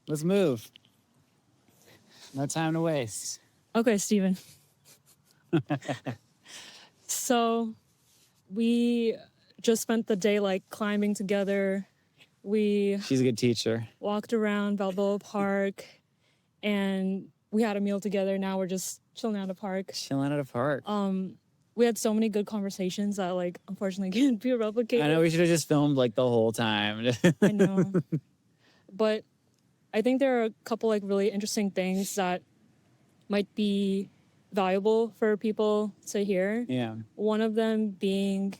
Let's move. No time to waste. Okay, Steven. So we just spent the day like climbing together. We She's a good teacher. walked around Balboa Park and we had a meal together. Now we're just chilling at a park. Chilling at a park. We had so many good conversations that like unfortunately can't be replicated. I know we should have just filmed like the whole time. I know. But I think there are a couple like really interesting things that might be valuable for people to hear. Yeah. One of them being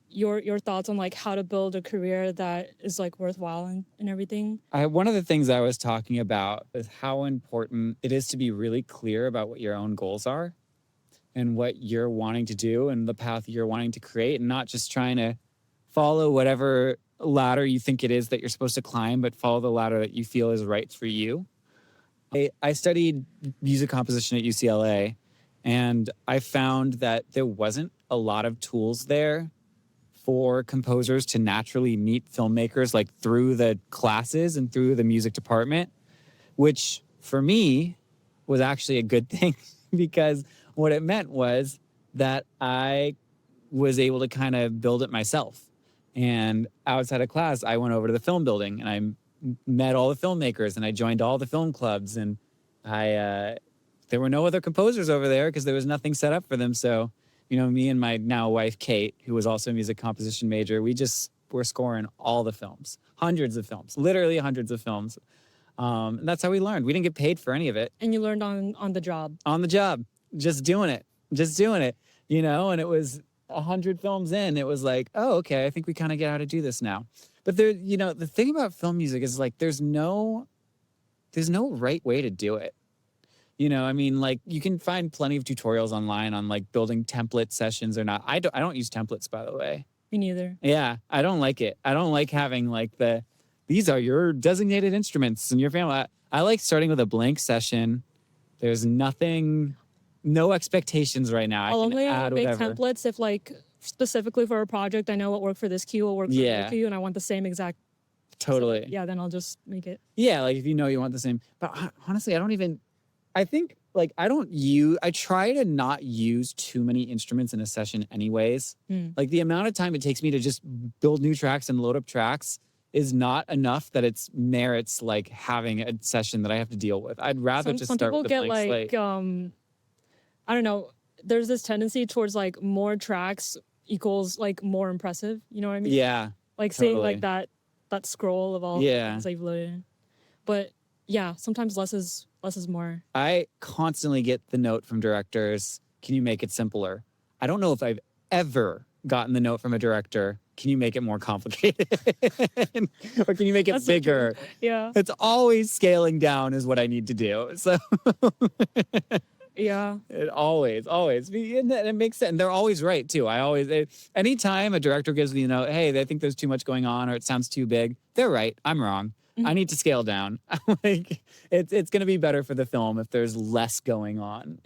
your thoughts on like how to build a career that is like worthwhile and everything. One of the things I was talking about is how important it is to be really clear about what your own goals are and what you're wanting to do and the path you're wanting to create, and not just trying to follow whatever ladder you think it is that you're supposed to climb, but follow the ladder that you feel is right for you. I studied music composition at UCLA, and I found that there wasn't a lot of tools there for composers to naturally meet filmmakers like through the classes and through the music department, which for me was actually a good thing because what it meant was that I was able to kind of build it myself. And outside of class, I went over to the film building and I met all the filmmakers and I joined all the film clubs, and there were no other composers over there because there was nothing set up for them. So, you know, me and my now wife, Kate, who was also a music composition major, we just were scoring all the films, hundreds of films, literally hundreds of films. And that's how we learned. We didn't get paid for any of it. And you learned on the job. On the job, just doing it, you know, and it was 100 films in. It was like, oh, okay, I think we kind of get how to do this now. But there, you know, the thing about film music is like, there's no right way to do it. You know, I mean, like you can find plenty of tutorials online on like building template sessions or not. I don't use templates, by the way. Me neither. Yeah, I don't like it. I don't like having like these are your designated instruments and your family. I like starting with a blank session. There's no expectations right now. I'll only add make whatever. templates if like specifically for a project I know what worked for this cue will work for Yeah. the cue, and I want the same exact. Totally. So, yeah, then I'll just make it. Yeah, like if you know you want the same. But honestly, I think like I try to not use too many instruments in a session anyways. Like the amount of time it takes me to just build new tracks and load up tracks is not enough that it merits like having a session that I have to deal with. I'd rather just some start people with a get blank like slate. I don't know, there's this tendency towards like more tracks equals like more impressive, you know what I mean? Yeah. Like totally. seeing like that scroll of all things I've loaded in. But yeah, sometimes less is more. I constantly get the note from directors, can you make it simpler? I don't know if I've ever gotten the note from a director, can you make it more complicated? Or can you make it bigger? So yeah. It's always scaling down is what I need to do. So yeah. It always. And it makes sense. And they're always right too. Anytime a director gives me, hey, I think there's too much going on or it sounds too big, they're right. I'm wrong. I need to scale down. Like it's going to be better for the film if there's less going on.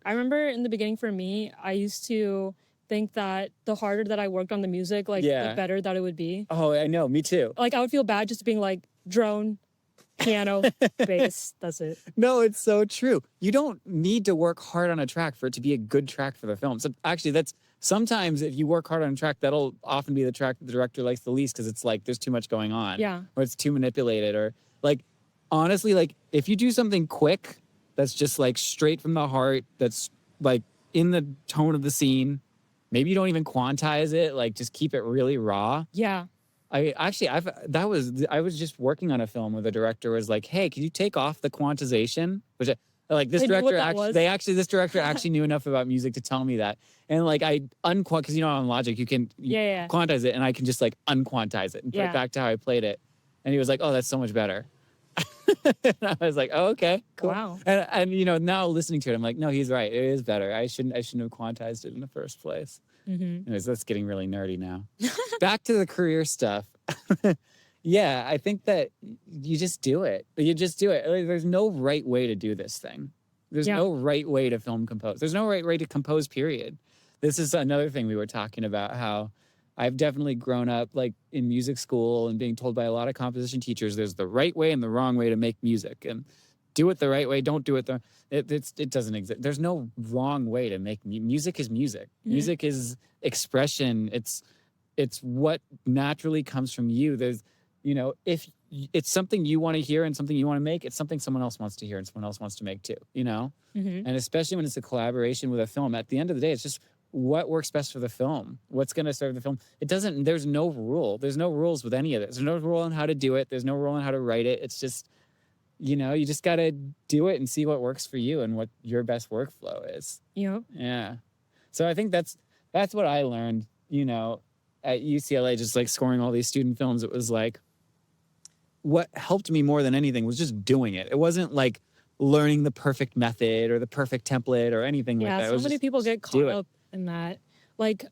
I remember in the beginning for me, I used to think that the harder that I worked on the music, the better that it would be. Oh, I know. Me too. Like I would feel bad just being like drone, piano, bass. That's it. No, it's so true. You don't need to work hard on a track for it to be a good track for the film. So actually, sometimes if you work hard on a track, that'll often be the track that the director likes the least because it's like there's too much going on. Yeah. Or it's too manipulated. Or like, honestly, like if you do something quick that's just like straight from the heart, that's like in the tone of the scene, maybe you don't even quantize it, like just keep it really raw. Yeah. I was just working on a film where the director was like, hey, can you take off the quantization? Which this director actually knew enough about music to tell me that. And like because on Logic you can quantize it, and I can just like unquantize it and put it back to how I played it. And he was like, oh, that's so much better. And I was like, oh, okay, cool. Wow. And now listening to it, I'm like, no, he's right. It is better. I shouldn't have quantized it in the first place. Anyways, that's getting really nerdy now. Back to the career stuff. Yeah, I think that you just do it. There's no right way to do this thing. There's no right way to film compose. There's no right way to compose, period. This is another thing we were talking about, how I've definitely grown up like in music school and being told by a lot of composition teachers there's the right way and the wrong way to make music, and do it the right way, don't do it it doesn't exist. There's no wrong way to make music. Is music. Music is expression. It's what naturally comes from you. There's, if it's something you want to hear and something you want to make, it's something someone else wants to hear and someone else wants to make too, And especially when it's a collaboration with a film, at the end of the day, it's just what works best for the film, what's going to serve the film. There's no rule. There's no rules with any of it. There's no rule on how to do it. There's no rule on how to write it. It's just, you just got to do it and see what works for you and what your best workflow is. Yep. Yeah. So I think that's what I learned, at UCLA, just like scoring all these student films. It was like, what helped me more than anything was just doing it. It wasn't like learning the perfect method or the perfect template or anything like that. Yeah, so many people get caught up in that. Like,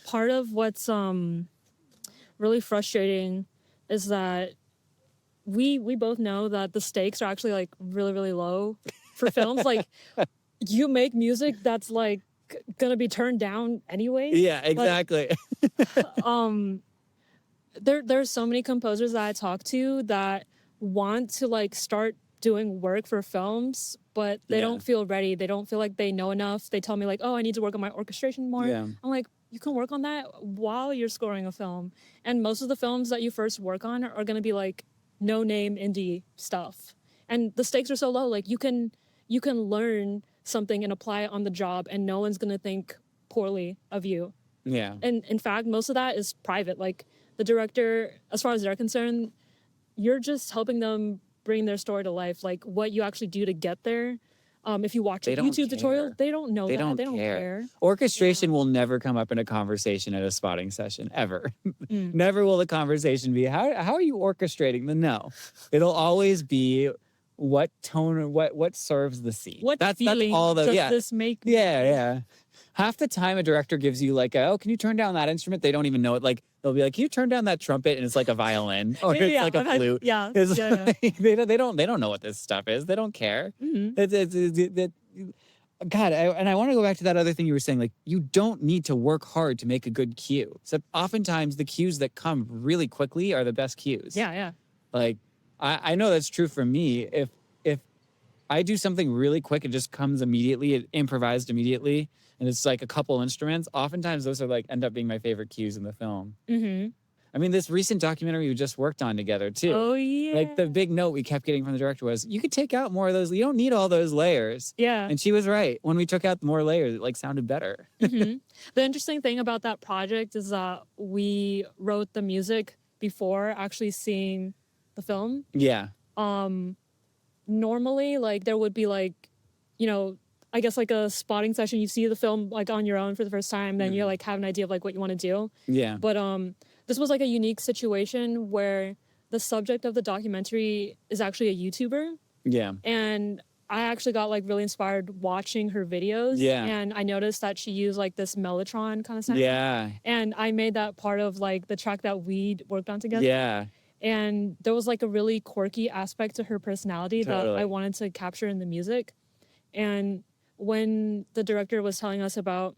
part of what's really frustrating is that we both know that the stakes are actually like really, really low for films. Like, you make music that's like gonna be turned down anyway. Yeah, exactly. There's so many composers that I talk to that want to like start doing work for films, but they don't feel ready. They don't feel like they know enough. They tell me like, oh, I need to work on my orchestration more. Yeah. I'm like, you can work on that while you're scoring a film. And most of the films that you first work on are going to be like no-name indie stuff. And the stakes are so low. Like, you can learn something and apply it on the job, and no one's going to think poorly of you. Yeah. And in fact, most of that is private. Like, the director, as far as they're concerned, you're just helping them bring their story to life. Like, what you actually do to get there. If you watch a YouTube tutorial, they don't know that. They don't care. Orchestration will never come up in a conversation at a spotting session, ever. Never will the conversation be, how are you orchestrating? No. It'll always be what tone or what serves the scene. That's all does this make? Yeah. Half the time a director gives you like, oh, can you turn down that instrument? They don't even know it. Like, they'll be like, can you turn down that trumpet? And it's like a violin or it's like a flute. They don't know what this stuff is. They don't care. God, I want to go back to that other thing you were saying. Like, you don't need to work hard to make a good cue. So oftentimes the cues that come really quickly are the best cues. Yeah. Like, I know that's true for me. If I do something really quick, it just comes immediately, it improvised immediately, and it's like a couple instruments. Oftentimes those are like end up being my favorite cues in the film. I mean, this recent documentary we just worked on together too. Oh yeah. Like, the big note we kept getting from the director was, you could take out more of those. You don't need all those layers. Yeah. And she was right. When we took out more layers, it like sounded better. The interesting thing about that project is that we wrote the music before actually seeing the film. Yeah. Normally, like, there would be like, I guess like a spotting session. You see the film like on your own for the first time, then you like have an idea of like what you want to do. Yeah. But this was like a unique situation where the subject of the documentary is actually a YouTuber. Yeah. And I actually got like really inspired watching her videos. Yeah. And I noticed that she used like this Mellotron kind of sound. Yeah. And I made that part of like the track that we worked on together. Yeah. And there was like a really quirky aspect to her personality that Totally. I wanted to capture in the music. And when the director was telling us about,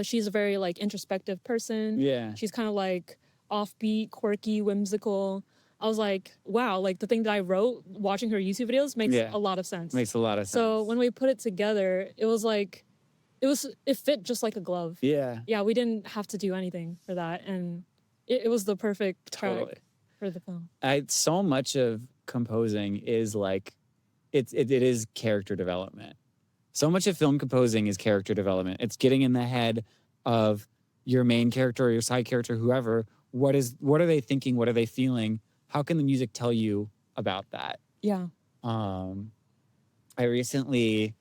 she's a very like introspective person. Yeah. She's kind of like offbeat, quirky, whimsical. I was like, wow, like the thing that I wrote watching her YouTube videos makes a lot of sense. Makes a lot of sense. So when we put it together, it was like, it fit just like a glove. Yeah. Yeah, we didn't have to do anything for that. And it was the perfect track for the film. So much of composing is like, it is character development. So much of film composing is character development. It's getting in the head of your main character or your side character, whoever. What are they thinking? What are they feeling? How can the music tell you about that? Yeah. I recently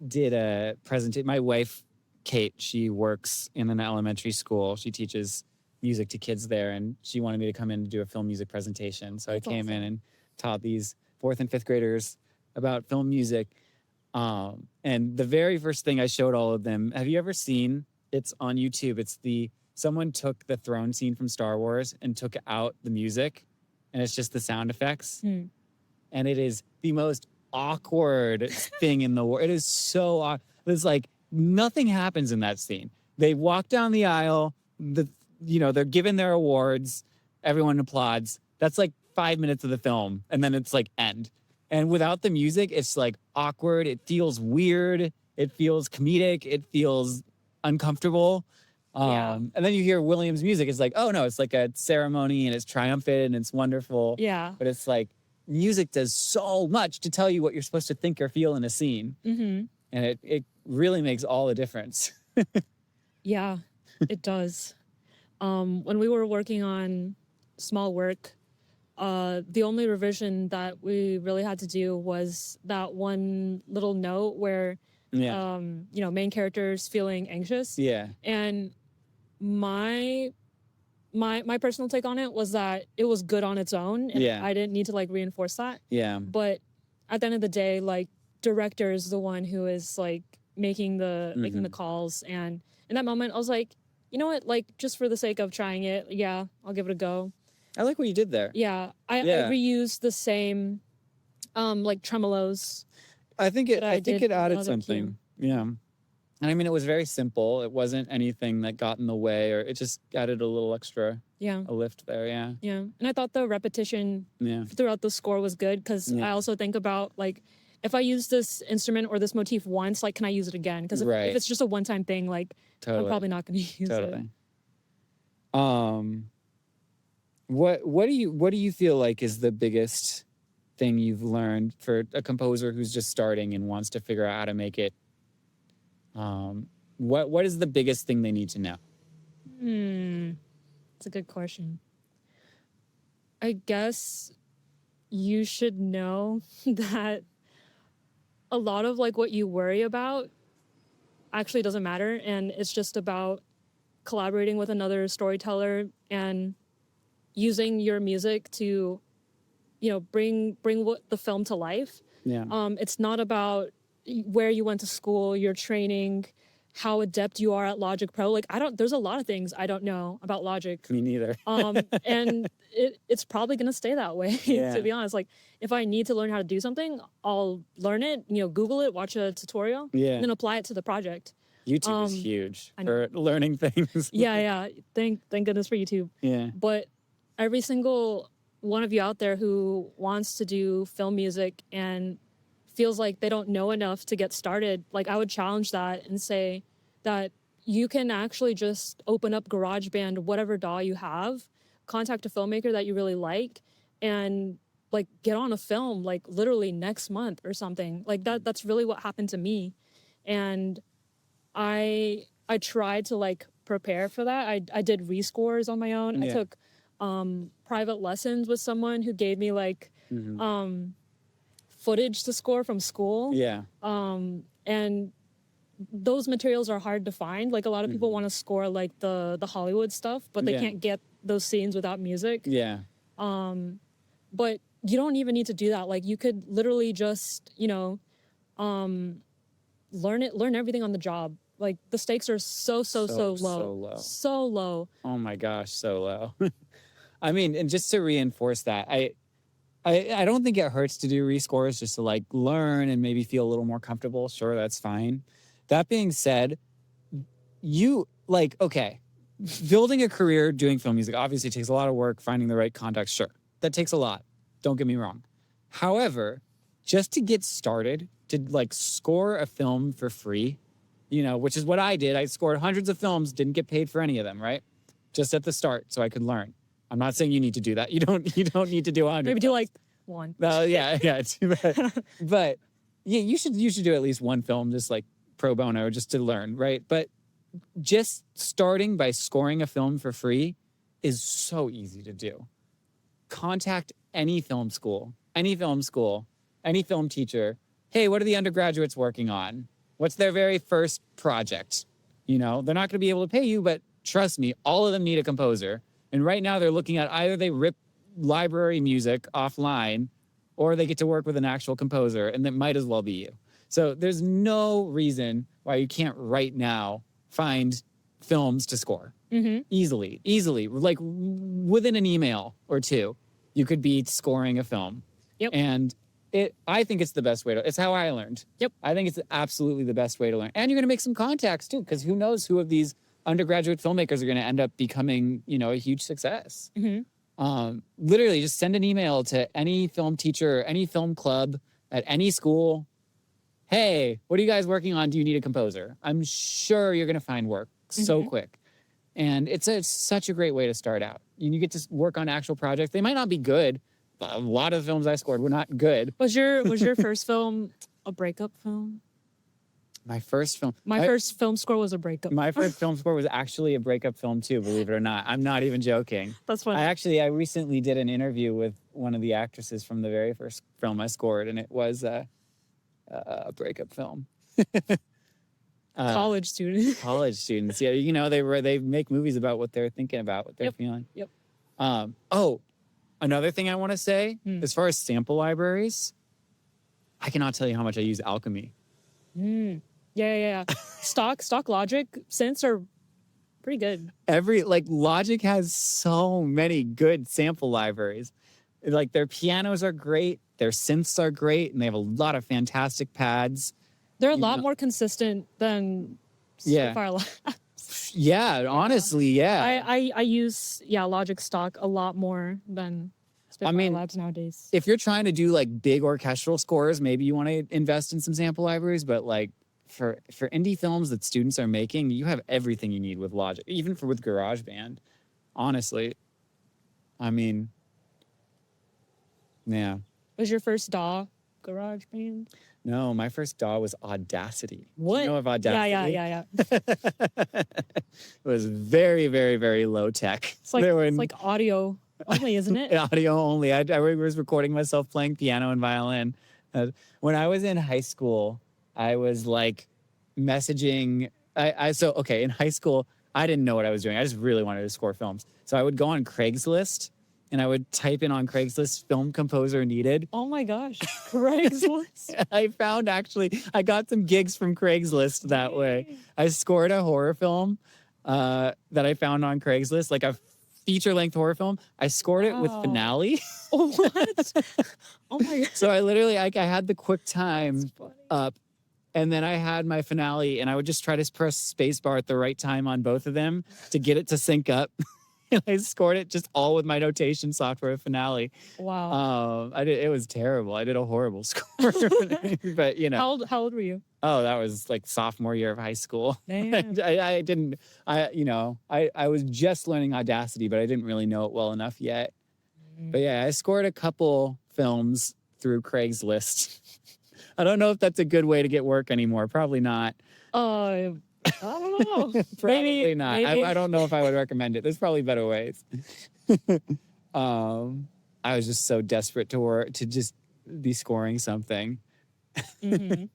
did a presentation. My wife, Kate, she works in an elementary school. She teaches music to kids there, and she wanted me to come in and do a film music presentation. So That's I came awesome. in and taught these 4th and 5th graders about film music. And the very first thing I showed all of them, have you ever seen, it's on YouTube, it's someone took the throne scene from Star Wars and took out the music, and it's just the sound effects. And it is the most awkward thing in the world. It is so awkward. It's like nothing happens in that scene. They walk down the aisle, they're given their awards, everyone applauds. That's like 5 minutes of the film, and then it's like end. And without the music, it's like awkward. It feels weird. It feels comedic. It feels uncomfortable. And then you hear Williams' music. It's like, oh no, it's like a ceremony and it's triumphant and it's wonderful. Yeah. But it's like music does so much to tell you what you're supposed to think or feel in a scene. Mm-hmm. And it really makes all the difference. Yeah, it does. When we were working on Small Work, the only revision that we really had to do was that one little note where, main character's feeling anxious. Yeah. And my personal take on it was that it was good on its own, and I didn't need to like reinforce that. Yeah. But at the end of the day, like, director is the one who is like making the calls, and in that moment I was like, you know what, like, just for the sake of trying it, I'll give it a go. I like what you did there. I reused the same like tremolos. I think it added something. Cue. Yeah. And I mean, it was very simple. It wasn't anything that got in the way, or it just added a little extra a lift there. Yeah. And I thought the repetition throughout the score was good, because I also think about, like, if I use this instrument or this motif once, like, can I use it again? Because if it's just a one-time thing, like, I'm probably not going to use it. What do you feel like is the biggest thing you've learned for a composer who's just starting and wants to figure out how to make it? What is the biggest thing they need to know? That's a good question. I guess you should know that a lot of like what you worry about actually doesn't matter, and it's just about collaborating with another storyteller and using your music to, bring the film to life. It's not about where you went to school, your training, how adept you are at Logic Pro. Like, there's a lot of things I don't know about Logic. Me neither. And it's probably going to stay that way, to be honest. Like, if I need to learn how to do something, I'll learn it, Google it, watch a tutorial, and then apply it to the project. YouTube is huge for learning things. Thank goodness for YouTube. But every single one of you out there who wants to do film music and feels like they don't know enough to get started, like, I would challenge that and say that you can actually just open up GarageBand, whatever DAW you have, contact a filmmaker that you really like, and like get on a film like literally next month or something. Like that's really what happened to me. And I tried to like prepare for that. I did rescores on my own. I took private lessons with someone who gave me like footage to score from school. And those materials are hard to find. Like, a lot of people want to score like the Hollywood stuff, but they can't get those scenes without music. But you don't even need to do that. Like, you could literally just, learn everything on the job. Like, the stakes are so low. So low. Oh my gosh, so low. I mean, and just to reinforce that, I don't think it hurts to do rescores just to like learn and maybe feel a little more comfortable. Sure, that's fine. That being said, building a career doing film music obviously takes a lot of work, finding the right contacts. Sure, that takes a lot. Don't get me wrong. However, just to get started, to like score a film for free, which is what I did. I scored hundreds of films, didn't get paid for any of them, right? Just at the start so I could learn. I'm not saying you need to do that. You don't need to do 100. Maybe do like one. But you should do at least one film, just like pro bono, just to learn, right? But just starting by scoring a film for free is so easy to do. Contact any film school, any film teacher. Hey, what are the undergraduates working on? What's their very first project? They're not going to be able to pay you, but trust me, all of them need a composer. And right now they're looking at either they rip library music offline or they get to work with an actual composer, and that might as well be you. So there's no reason why you can't right now find films to score. Easily. Like within an email or two, you could be scoring a film. And I think it's the best way it's how I learned. I think it's absolutely the best way to learn. And you're going to make some contacts too, because who knows who of these undergraduate filmmakers are going to end up becoming, a huge success. Mm-hmm. Literally just send an email to any film teacher, any film club at any school. Hey, what are you guys working on? Do you need a composer? I'm sure you're going to find work so quick. And it's such a great way to start out. You get to work on actual projects. They might not be good, but a lot of the films I scored were not good. Was your first film a breakup film? My first film. My first film score was a breakup. My first film score was actually a breakup film too, believe it or not. I'm not even joking. That's funny. I recently did an interview with one of the actresses from the very first film I scored, and it was a breakup film. College student. College students. Yeah, they make movies about what they're thinking about, what they're feeling. Yep. Another thing I want to say, as far as sample libraries, I cannot tell you how much I use Alchemy. Yeah. Stock Logic synths are pretty good. Logic has so many good sample libraries. Like their pianos are great, their synths are great, and they have a lot of fantastic pads. They're a lot more consistent than Spitfire Labs. Yeah, honestly, yeah. I use Logic stock a lot more than Spitfire Labs nowadays. If you're trying to do like big orchestral scores, maybe you want to invest in some sample libraries, but like for indie films that students are making, you have everything you need with Logic, even with GarageBand. Honestly. Yeah. Was your first DAW GarageBand? No, my first DAW was Audacity. What? Do you know of Audacity? Yeah. It was very, very, very low tech. It's like audio only, isn't it? Audio only. I was recording myself playing piano and violin. When I was in high school, I was like messaging. In high school, I didn't know what I was doing. I just really wanted to score films. So I would go on Craigslist and I would type in on Craigslist film composer needed. Oh my gosh, Craigslist. I got some gigs from Craigslist that way. I scored a horror film that I found on Craigslist, like a feature-length horror film. I scored it with Finale. Oh, what? Oh my god. So I had the QuickTime up, and then I had my Finale, and I would just try to press spacebar at the right time on both of them to get it to sync up. I scored it just all with my notation software Finale. Wow. It was terrible. I did a horrible score. But How old were you? Oh, that was like sophomore year of high school. Damn. I was just learning Audacity, but I didn't really know it well enough yet. But yeah, I scored a couple films through Craigslist. I don't know if that's a good way to get work anymore. Probably not. I don't know. Probably not. Maybe. I don't know if I would recommend it. There's probably better ways. I was just so desperate to just be scoring something. That's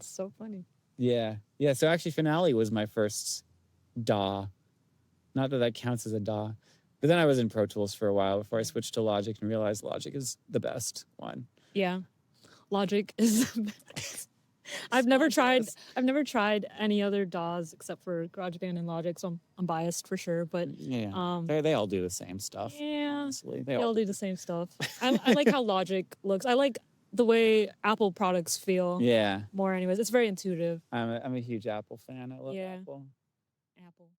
so funny. Yeah. So actually, Finale was my first DAW. Not that counts as a DAW, but then I was in Pro Tools for a while before I switched to Logic and realized Logic is the best one. Yeah, Logic is the best. I've never tried any other DAWs except for GarageBand and Logic, so I'm biased for sure. But yeah, they all do the same stuff. Yeah, honestly. They all do the same stuff. I like how Logic looks. I like the way Apple products feel. Yeah. More, anyways. It's very intuitive. I'm a huge Apple fan. I love Apple. Apple.